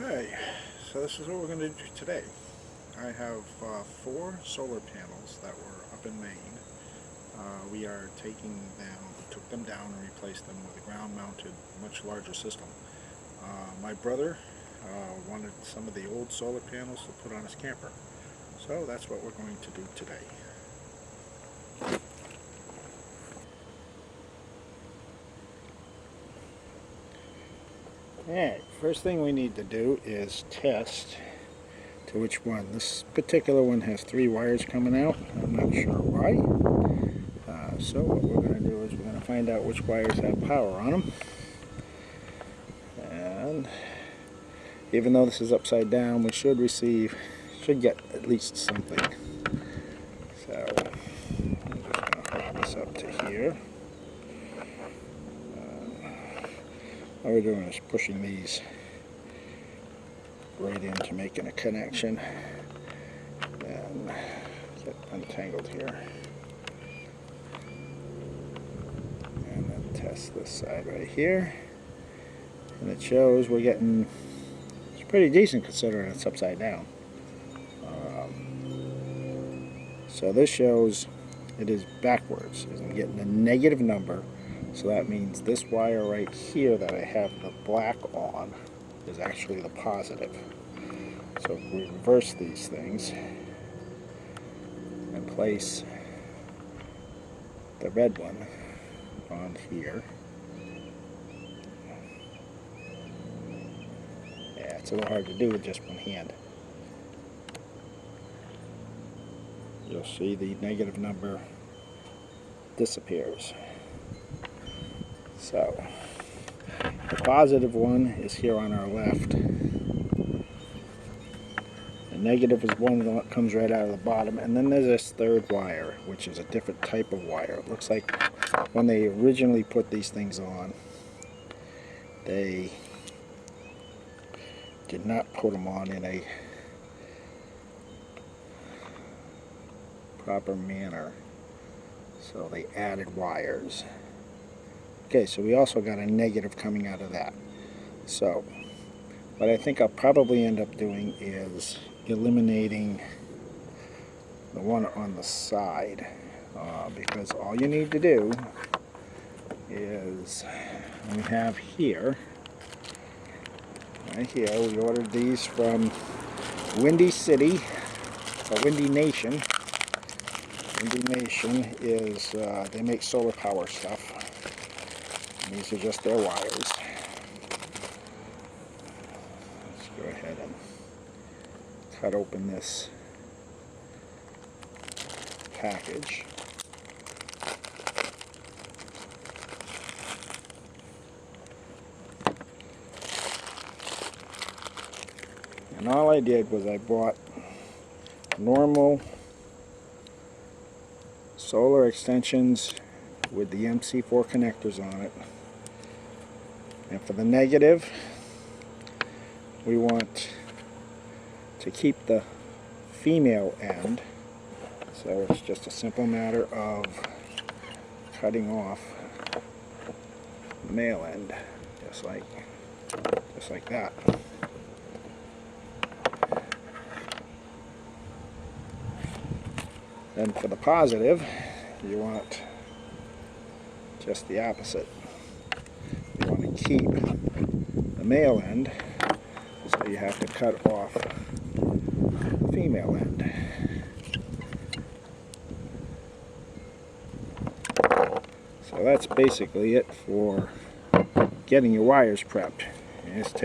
Hey, so this is what we're going to do today. I have 4 solar panels that were up in Maine. We are took them down and replaced them with a ground-mounted, much larger system. My brother wanted some of the old solar panels to put on his camper. So that's what we're going to do today. Alright, first thing we need to do is test to which one. This particular one has 3 wires coming out. I'm not sure why. So what we're going to do is we're going to find out which wires have power on them. And even though this is upside down, we should get at least something. So I'm just going to hook this up to here. All we're doing is pushing these right into making a connection and get untangled here. And then test this side right here. And it shows we're getting, it's pretty decent considering it's upside down. So this shows it is backwards. I'm getting a negative number. So that means this wire right here that I have the black on is actually the positive. So if we reverse these things and place the red one on here. Yeah, it's a little hard to do with just one hand. You'll see the negative number disappears. So the positive one is here on our left. The negative is one that comes right out of the bottom, and then there's this third wire, which is a different type of wire. It looks like when they originally put these things on, they did not put them on in a proper manner, so they added wires. Okay, so we also got a negative coming out of that. So what I think I'll probably end up doing is eliminating the one on the side, because all you need to do is, we have here, right here, we ordered these from Windy City, or Windy Nation. Windy Nation is, they make solar power stuff. And these are just their wires. Let's go ahead and cut open this package. And all I did was I bought normal solar extensions with the MC4 connectors on it. And for the negative, we want to keep the female end. So it's just a simple matter of cutting off the male end, just like that. Then for the positive, you want just the opposite. You want to keep the male end, so you have to cut off the female end. So that's basically it for getting your wires prepped. You just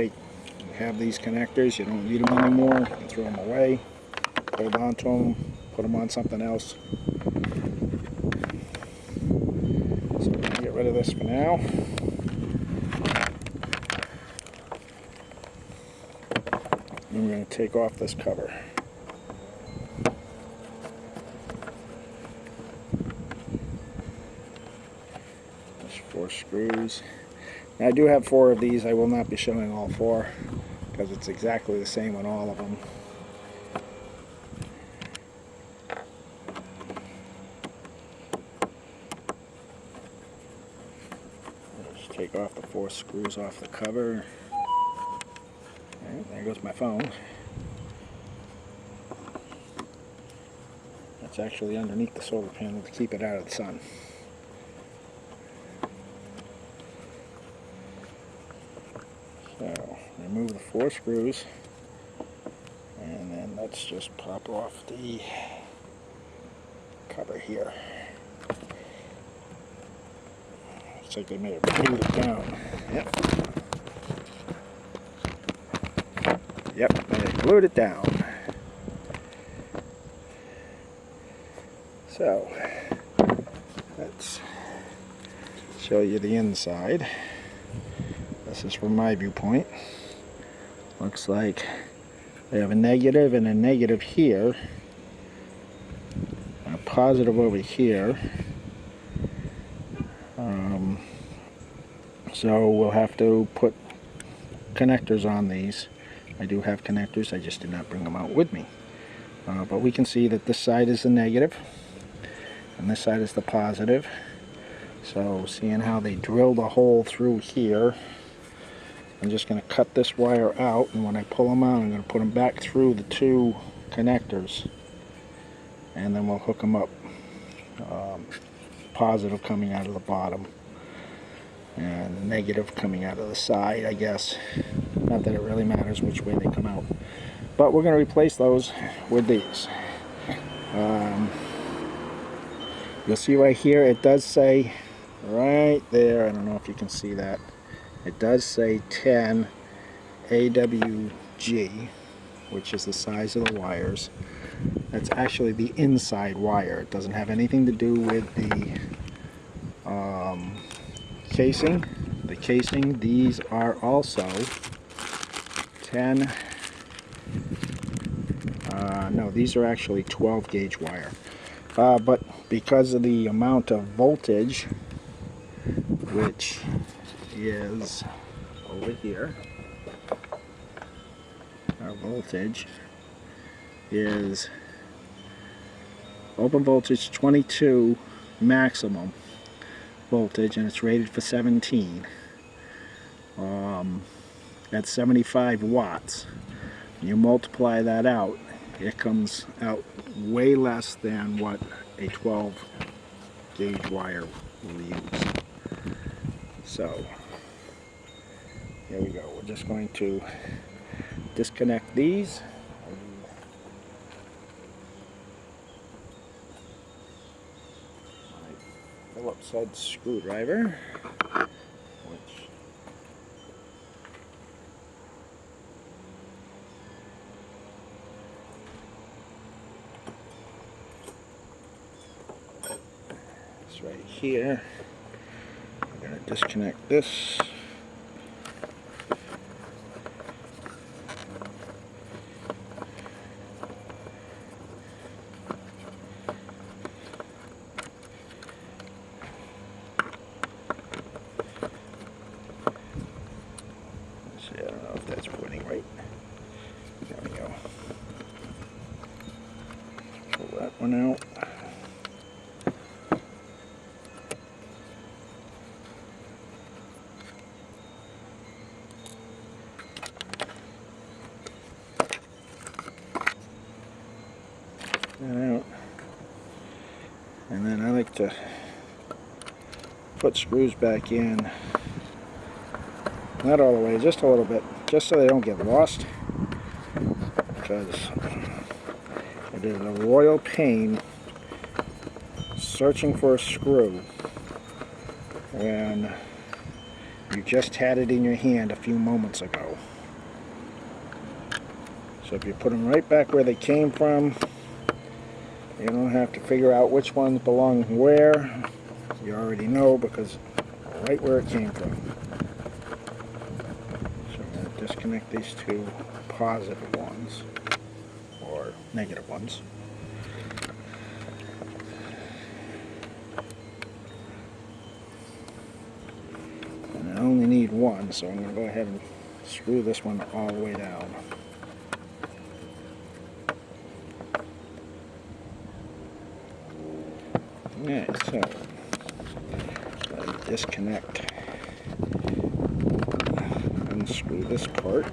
have these connectors, you don't need them anymore, you can throw them away, hold on to them, put them on something else. So we're going to get rid of this for now. And we're going to take off this cover. There's 4 screws. Now I do have 4 of these. I will not be showing all 4 because it's exactly the same on all of them. Take off the 4 screws off the cover. Right, there goes my phone. That's actually underneath the solar panel to keep it out of the sun. So, remove the 4 screws, and then let's just pop off the cover here. Looks like they may have glued it down. Yep, they glued it down. So, let's show you the inside. This is from my viewpoint. Looks like they have a negative and a negative here, and a positive over here. So we'll have to put connectors on these. I do have connectors, I just did not bring them out with me. But we can see that this side is the negative and this side is the positive. So seeing how they drilled a hole through here, I'm just going to cut this wire out, and when I pull them out I'm going to put them back through the 2 connectors, and then we'll hook them up. Positive coming out of the bottom and negative coming out of the side, I guess. Not that it really matters which way they come out, but we're going to replace those with these. You'll see right here it does say right there, I don't know if you can see that, it does say 10 AWG, which is the size of the wires. That's actually the inside wire. It doesn't have anything to do with the casing. The casing, these are also 10, no, these are actually 12 gauge wire. But because of the amount of voltage, which is over here, our voltage is open voltage 22 maximum voltage, and it's rated for 17. That's 75 watts. You multiply that out, it comes out way less than what a 12 gauge wire will use. So here we go. We're just going to disconnect these. Phillips head screwdriver, which is right here. We're going to disconnect this. I don't know if that's pointing right. There we go. Pull that one out. That out. And then I like to put screws back in. Not all the way, just a little bit, just so they don't get lost, because it is a royal pain searching for a screw when you just had it in your hand a few moments ago. So if you put them right back where they came from, you don't have to figure out which ones belong where. You already know, because right where it came from. Disconnect these 2 positive ones, or negative ones. And I only need 1, so I'm going to go ahead and screw this one all the way down. Alright, so let me disconnect. Unscrew this part.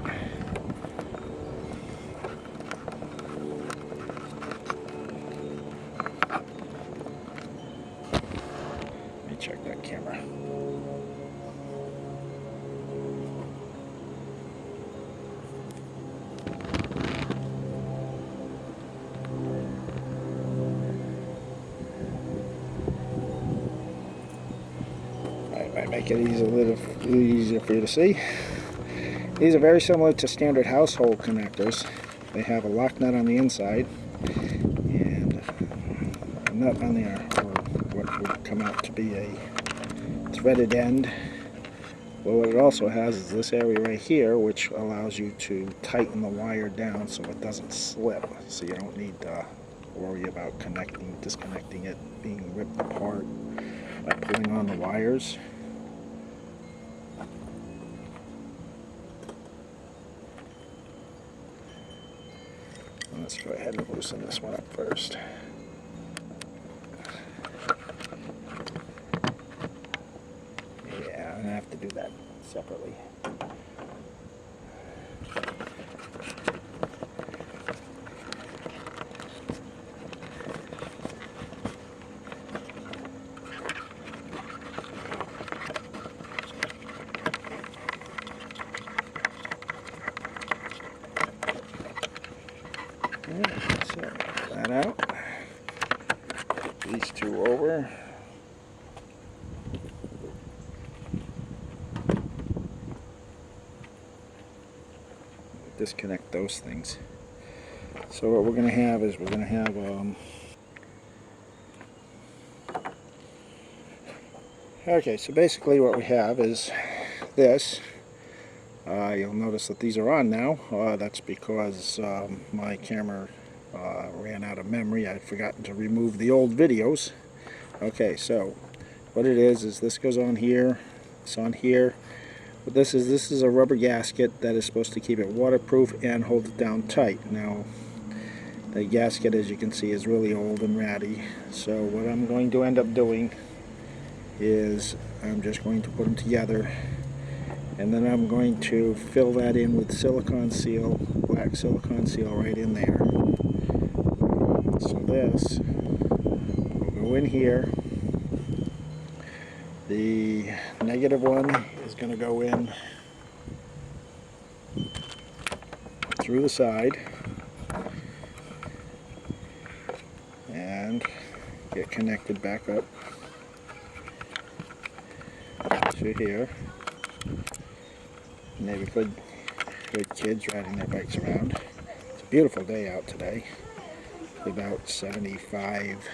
make it easy, a little easier for you to see. These are very similar to standard household connectors. They have a lock nut on the inside and a nut on there, or what would come out to be a threaded end. Well, what it also has is this area right here, which allows you to tighten the wire down so it doesn't slip. So you don't need to worry about disconnecting it, being ripped apart by pulling on the wires. Let's go ahead and loosen this one up first. Yeah, I'm gonna have to do that separately. Alright, so that out. These two over. Disconnect those things. So what we're going to have is okay, so basically what we have is this. You'll notice that these are on now. That's because my camera ran out of memory. I'd forgotten to remove the old videos. Okay, so what it is this goes on here, it's on here. But this is a rubber gasket that is supposed to keep it waterproof and hold it down tight. Now, the gasket, as you can see, is really old and ratty. So what I'm going to end up doing is I'm just going to put them together, and then I'm going to fill that in with silicone seal, black silicone seal right in there. So this will go in here. The negative one is going to go in through the side and get connected back up to here. Neighborhood kids riding their bikes around. It's a beautiful day out today. About 75,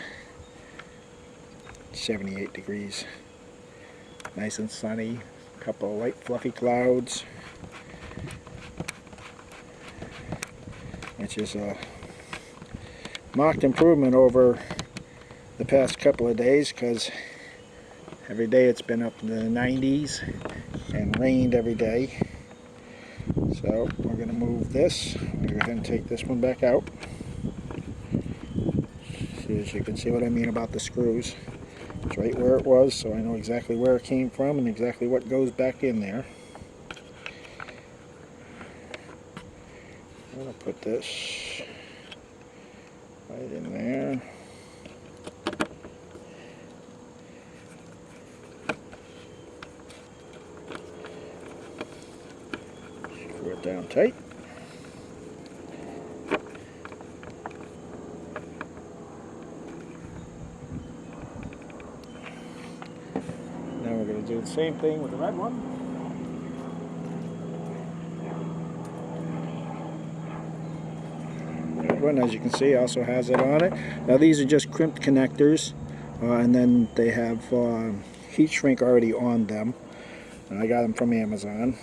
78 degrees. Nice and sunny. A couple of light fluffy clouds. Which is a marked improvement over the past couple of days, because every day it's been up in the 90s and rained every day. So we're going to move this. I'm going to go ahead and take this one back out. So as you can see what I mean about the screws. It's right where it was, so I know exactly where it came from and exactly what goes back in there. I'm going to put this right in there. Screw it down tight. Now we're going to do the same thing with the red one. The red one, as you can see, also has it on it. Now these are just crimped connectors, and then they have heat shrink already on them. And I got them from Amazon.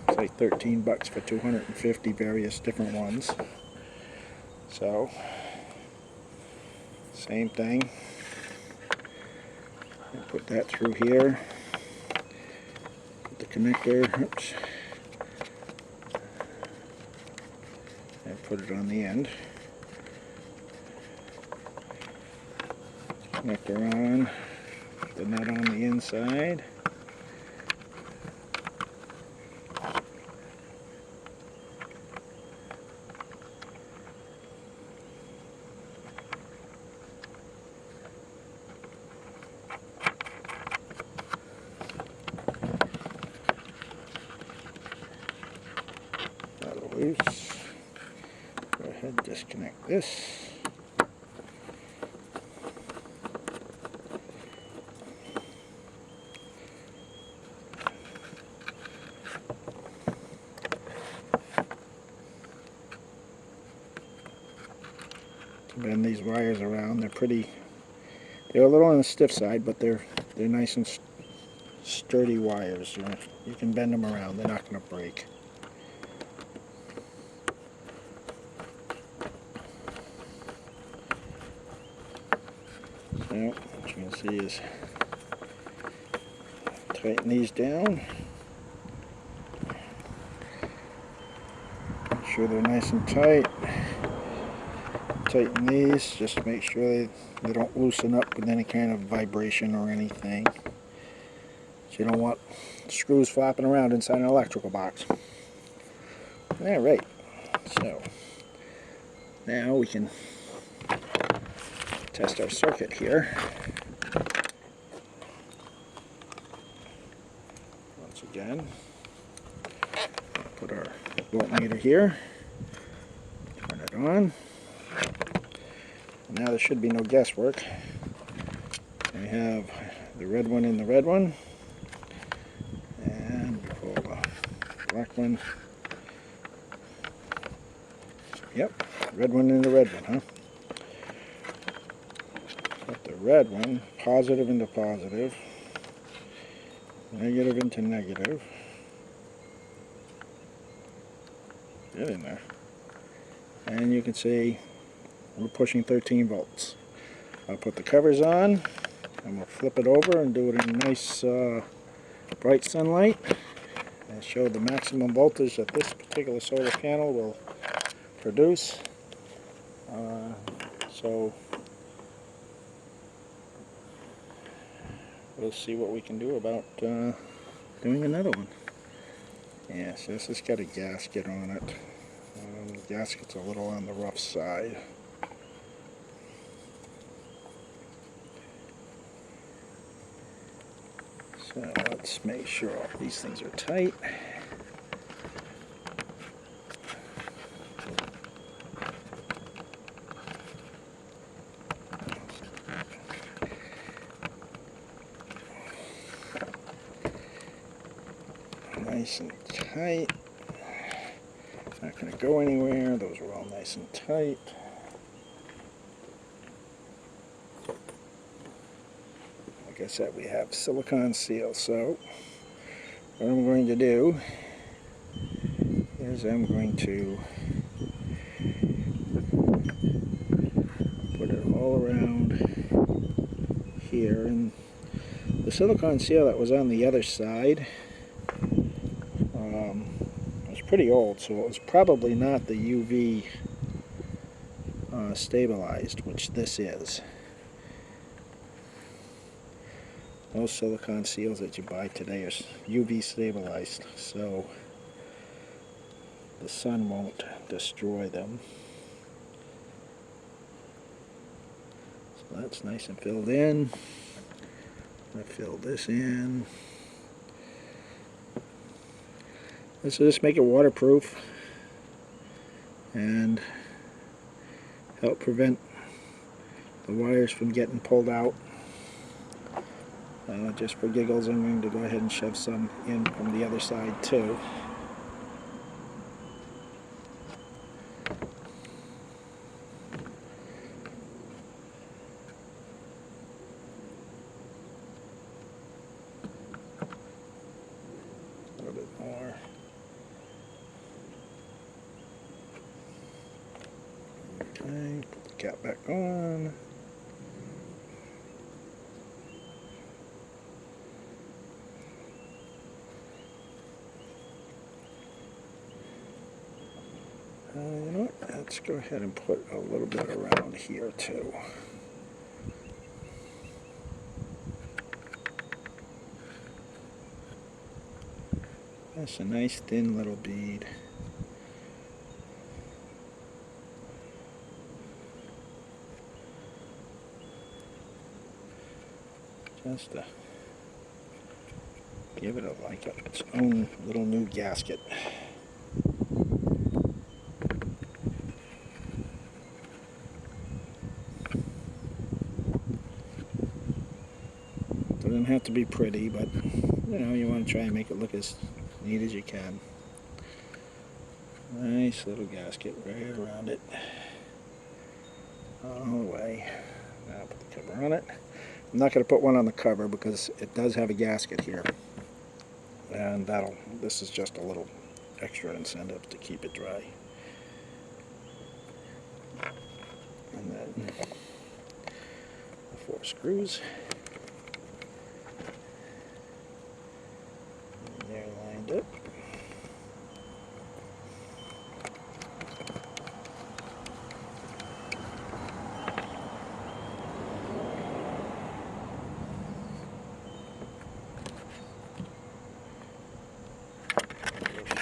It's like 13 bucks for 250 various different ones. So, same thing. Put that through here. Put the connector, oops, and put it on the end. Connector on, the nut on the inside. Loose. Go ahead and disconnect this. bend these wires around. They're a little on the stiff side, but they're nice and sturdy wires. You can bend them around. They're not going to break. So what you can see is tighten these down. Make sure they're nice and tight. Tighten these just to make sure they don't loosen up with any kind of vibration or anything. So you don't want screws flopping around inside an electrical box. Alright, so now we can test our circuit here. Once again, put our voltmeter here, turn it on. Now there should be no guesswork. We have the red one in the red one, and pull the black one. Yep, red one in the red one, huh? Put the red one positive into positive, negative into negative. Get in there. And you can see we're pushing 13 volts. I'll put the covers on and we'll flip it over and do it in nice bright sunlight and show the maximum voltage that this particular solar panel will produce. So we'll see what we can do about doing another one. Yeah, so this has got a gasket on it. The gasket's a little on the rough side. So let's make sure all these things are tight. Nice and tight. Not going to go anywhere. Those are all nice and tight. Like I said, we have silicone seal. So what I'm going to do is I'm going to put it all around here. And the silicone seal that was on the other side was pretty old, so it was probably not the UV stabilized, which this is. Those silicone seals that you buy today are UV stabilized, so the sun won't destroy them. So that's nice and filled in. I'm going to fill this in. This will just make it waterproof and help prevent the wires from getting pulled out. Just for giggles, I'm going to go ahead and shove some in from the other side too. A little bit more. Okay, put the cap back on. You know what, let's go ahead and put a little bit around here too. That's a nice thin little bead. Just to give it its own little new gasket. Doesn't have to be pretty, but you know, you want to try and make it look as neat as you can. Nice little gasket right around it. all the way. Now I'll put the cover on it. I'm not going to put one on the cover because it does have a gasket here, and this is just a little extra incentive to keep it dry. And then the 4 screws. And they're lined up.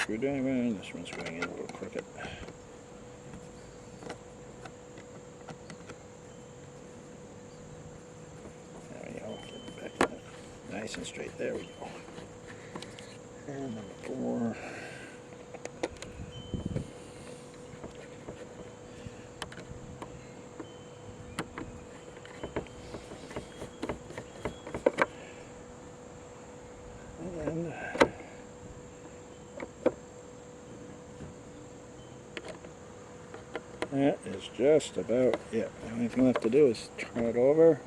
Screwdriver, and this one's going in a little crooked. There we go. Get it back nice and straight. There we go. And number 4. And that is just about it. The only thing left to do is turn it over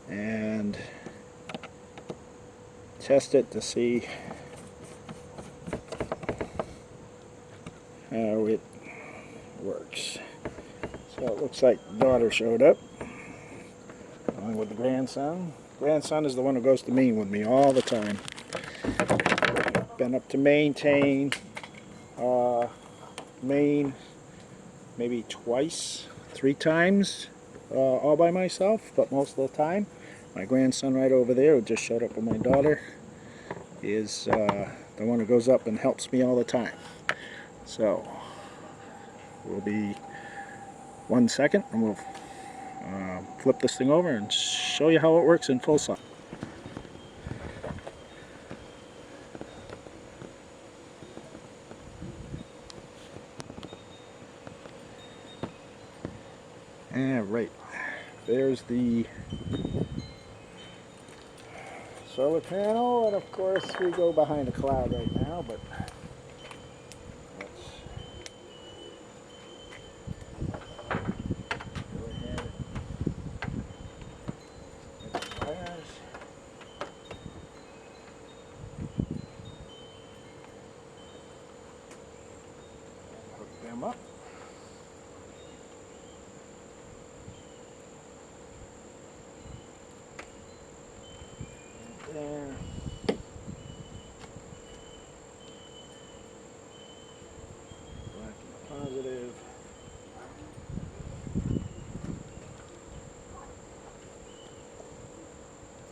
and test it to see how it works. So it looks like daughter showed up along with the grandson. Grandson is the one who goes to Maine with me all the time. Been up to maintain Maine maybe twice, 3 times, all by myself, but most of the time my grandson right over there, who just showed up with my daughter, is the one who goes up and helps me all the time. So we'll be 1 second and we'll flip this thing over and show you how it works in full sun. Right, there's the solar panel, and of course we go behind a cloud right now, but let's go ahead and get the wires. And hook them up. There. Black and positive.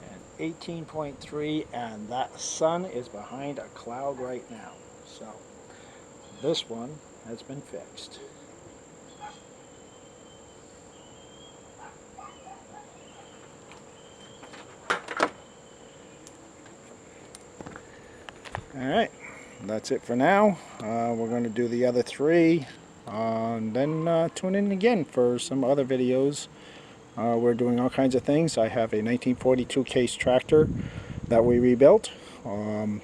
And 18.3, and that sun is behind a cloud right now. So this one has been fixed. Alright, that's it for now. We're going to do the other 3 and then tune in again for some other videos. We're doing all kinds of things. I have a 1942 Case tractor that we rebuilt.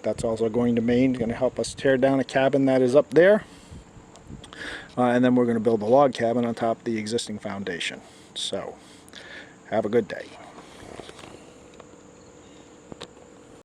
That's also going to Maine, going to help us tear down a cabin that is up there. And then we're going to build a log cabin on top of the existing foundation. So, have a good day.